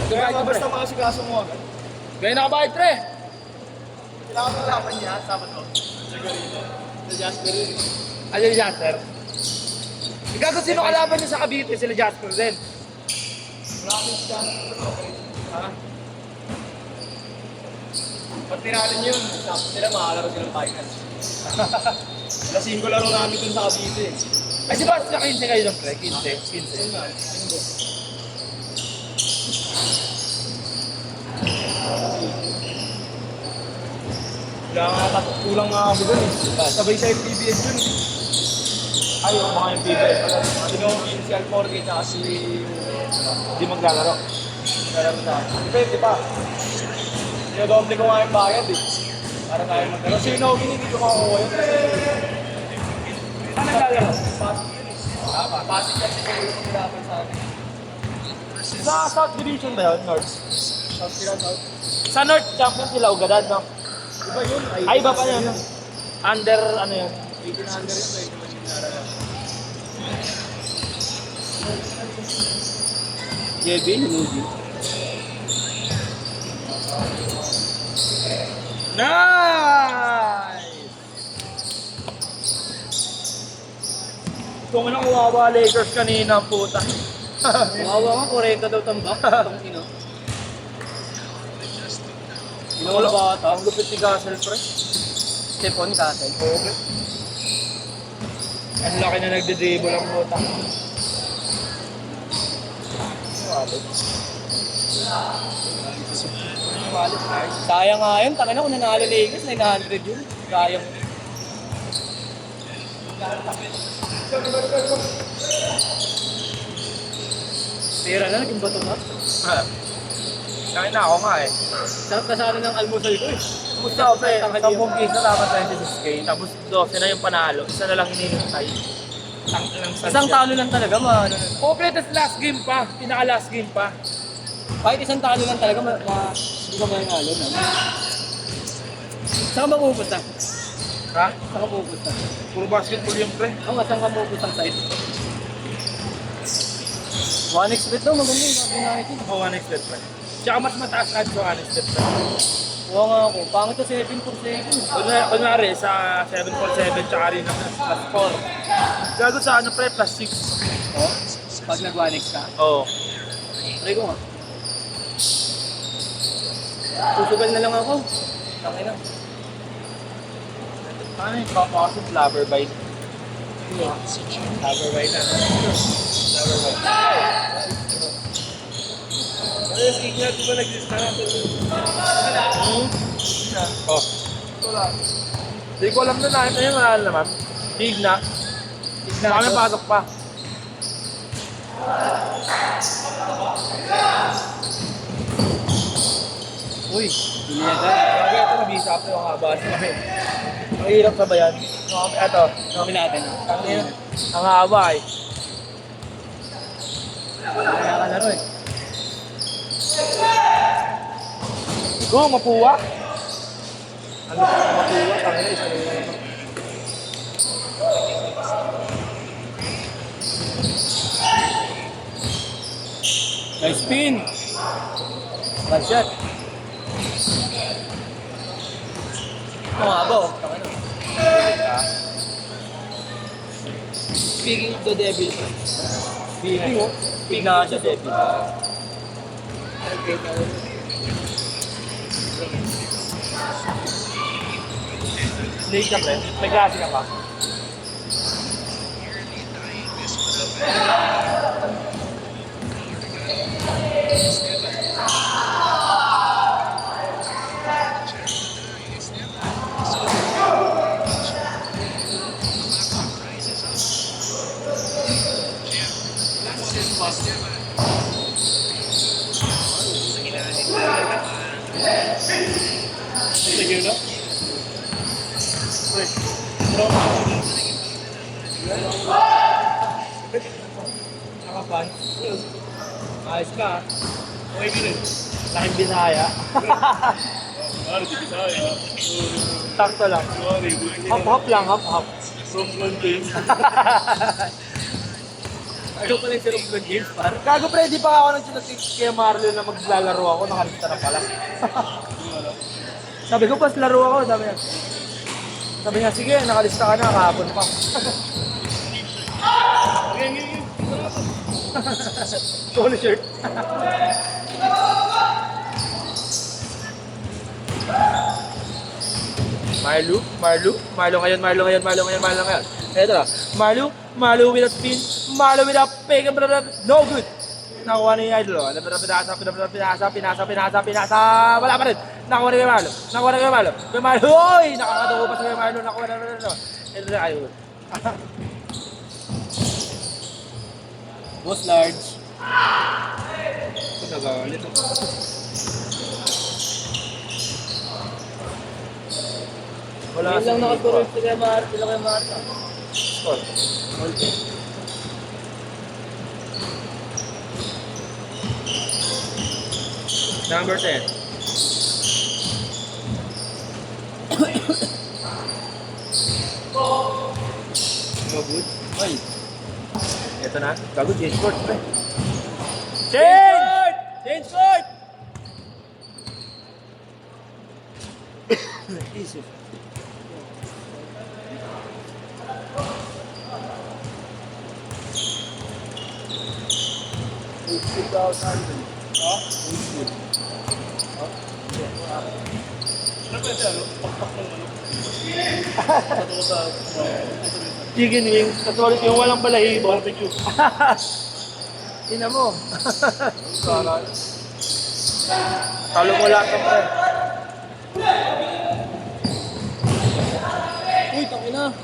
Kaya nga basta mga sikaso mo agad. Gaya nakabayad, pre. Kailangan mo laban niya, Sabado. Sa Jasper yun. Ano yung Jasper? Ikaw kung sino kalaban niya sa Cavite, sila Jasper din. Maraming Jasper. Ha? Pag tinarin yun, sabi nila makalaro silang finals. Lasing ko laro namin dun sa Cavite. Ay, di ba sa 15 kayo ng pre? 15. Kulang nga ako dun eh. Sabay sa PBS dun eh. Ay, mga yung PBS. Sino si Alforque tsaka si... Hindi maglalaro. Maglalaro sa akin. Depende pa. Sinadoble ko nga yung bayad eh. Para tayo maglalaro. Sino hindi ko makakuha yun. Ano naglalaro? Pasig yun eh. Tama. Pasig kasi ko yung pagkirapan sa akin. Sa South Division ba yun, North? South sila, South. Sa North Champion sila, Ugadad, no? Iba yun. Ay, iba pa yun. Under, ano yun? 1800 yun. Pwede naman yung narara. Kevin, Luigi. Nice! Ito mo nang uwawa Lakers kanina, puta. Kawawa nga, 40 daw tambak. Itong ino. Wala bata, ang lupit ni Castle, pre. Stepon Castle. Okay. Ang laki na nagde-dribble ang puta. Sayang nga yun, tangin na kung nanalo Lakers, 900 yun. Sayang. Tira na, naging bato na. Kaya na ako nga eh. Sarap na sana ng almusal ko eh. Gusto ko pre, 10 piso dapat 26k. Tapos 12 na yung panalo. Isa na lang hinihintay. Isang talo lang talaga, ano na. Okay, tas last game pa. Pinaka last game pa. Kahit isang talo lang talaga, hindi ka manalo na. Saan ka mapupunta? Ha? Saan ka pupunta? Puro basketball yung pre. Oo nga, saan ka mapupunta side? 1x bet daw, maganda yung sabi natin. Oo, one step pre. Tsaka mas mataas at so one step pre. Oo nga ako, pangit to 7 for 7. Kunwari sa 747 tsaka rin ng plus 4. Gago sa ano pre, plus 6. Oo? Pag nag-1x ka? Oo. Try ko nga. Susugal na lang ako. Takay na. Ano yung papasok? Lover bite. Lover bite na. Lover bite. Ano yung signal? Di ba nag-list na natin? Oh. Hindi ko alam na namin na yun, wala naman. Big na. Baka may pasok pa. Uy, biniyada. Lagi ito nabisa ako yung haba sa kami. Ang hirap sa bayan. Ito. Kami natin. Ang haba eh. Kaya ka laro eh. Go, mapuwa. Ano pa mapuwa? Tangina, isa rin yun. Nice spin. Bad shot. Ang haba oh. Takay na. Speaking of the devil. Speaking oh. Big na siya devil. Late ka pre. May klase ka pa. Sige na. Nakapan. Ayos ka. Okay ka rin. Laking Bisaya. Ano, di Bisaya. Sakto lang. Sorry. Hop-hop lang, hop-hop. From Mountain. Ayaw pala yung si Ron James, par. Gago pre, di pa ako nagsinasik kay Marlon na maglalaro ako, nakalista na pala. Sabi ko, pas laro ako, sabi niya, sige, nakalista ka na, kahapon pa. Solo shirt. Marlo ngayon. Eto na, Marlo with a spin, Marlo with a pick, no good. Nakuha ni Idol, pinasa, wala pa rin. Nakuha ni Marlo. Kay Marlo, oy! Nakakatuko pa sa kay Marlo, nakuha na. Ito na kayo. Boss large. Ito nagagalit. Wala Wala lang nakaturo sila kay Marta. Score. Number 10. No good. Ay. Ito na. Gago, change court, pre. Change court! Easy. Chicken wings, katulad yung walang balahibo. Barbecue. Ina mo. Talo mo lahat ng pre. Uy, taki na. Uy,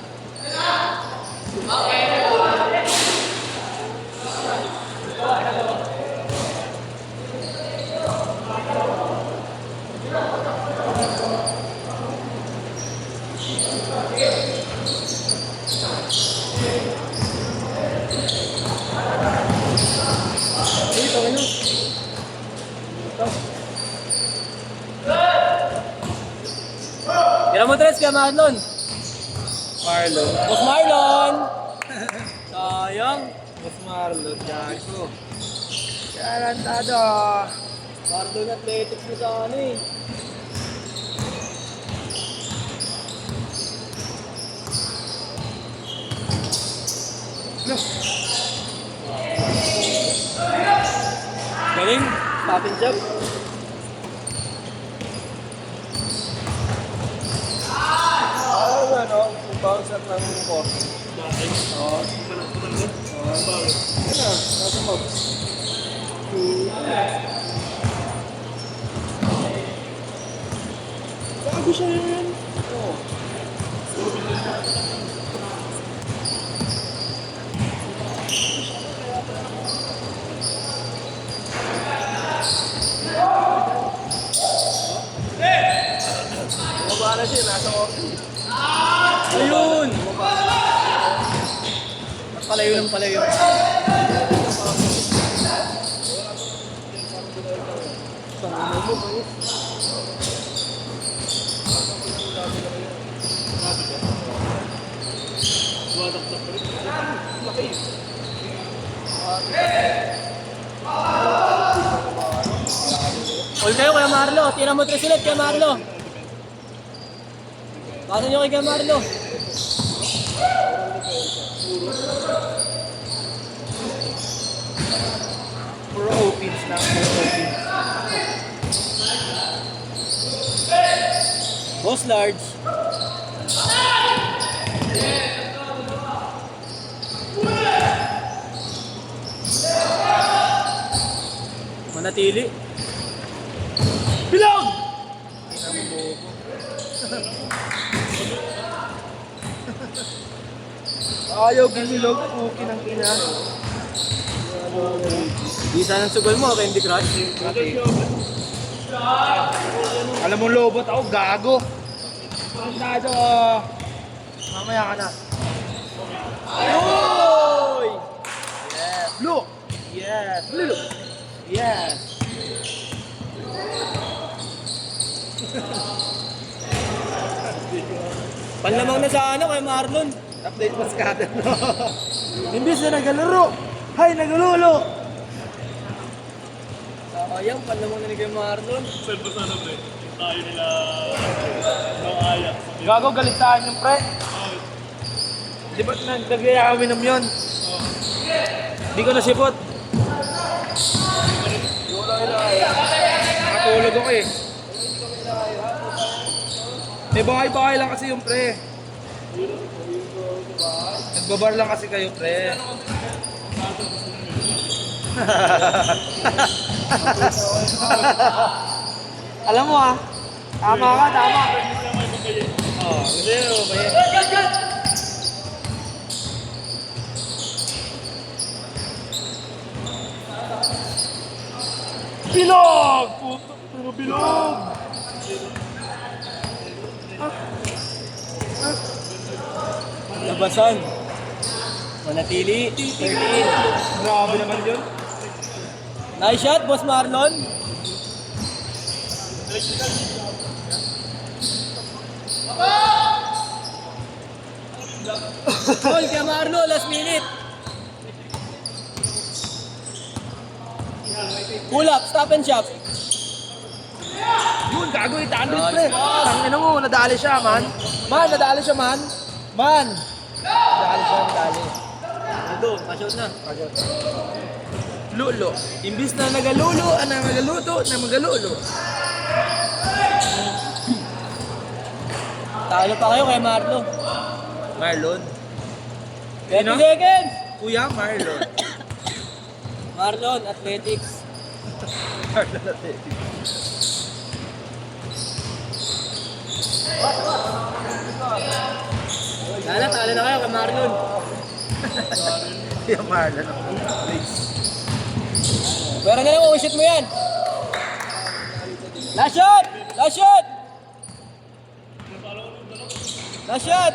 taki na. Tira mo tres kay Marlon. Marlon. Boss Marlon! Sayang. Mas Marlon, gago. Garantado. Marlon Athletics mo sa ano eh. Galing. Stop and jump. Ano, 2,000 lang yung course. Oo. Ano, nasa mo? Bago siya yan. Oo. Bumaba na siya, nasa office. Ayun! Palayo ng palayo. Hold kayo kay Marlo. Tira mo 3 ulit kay Marlo. Pasan nyo kay Marlo. Puro opens lang, puro opens. Boss large. Manatili. Bilog! Ayaw gililog, puki ng ina. Bisa ng sugal mo, Candy Crush. Alam mo lobot ako, gago. Nado. Mamaya ka na. Uy! Yes. Blue. Yes. Blue. Yes. Panlamang na sa ano kay Marlon. Update mas kada, no? Imbis na nagalaro. Hay, nagululo! Sayang, pala mo na ni kay Marlon. Pwede sana pre. Tayo nila. No ayak. Gago, galit sa akin yung pre. Di ba nagdagaya kami ng yun? Di ko nasipot. Nakatulog ako eh. May bahay-bahay lang kasi yung pre. Nagbabar lang kasi kayo pre. Alam mo ah. Tama ka, tama. Oh, gusto nyo ba yan? Bilog! Puto, pero bilog! Labasan. Manatili. 13. Grabe naman yun. Nice shot, Boss Marlon. Goal kay Marlon, last minute. Pull up, stop and shop. Yun, gago, itaan din pre. Tangina mo, nadali siya, man. Man, nadali siya, man. Man! Nadali siya, nadali. Ito, pa-shot na. Lulo. Imbis na nagalulo, na magaluto, na magalulo. Talo pa kayo kay Marlon. Marlon. 20 Sino? seconds. Kuya Marlon. Marlon, Athletics. Marlon natin. Talo na kayo kay Marlon. Kuya Marlon. Please. Pero na lang, shoot mo yan. Last shot! Last shot! Last shot!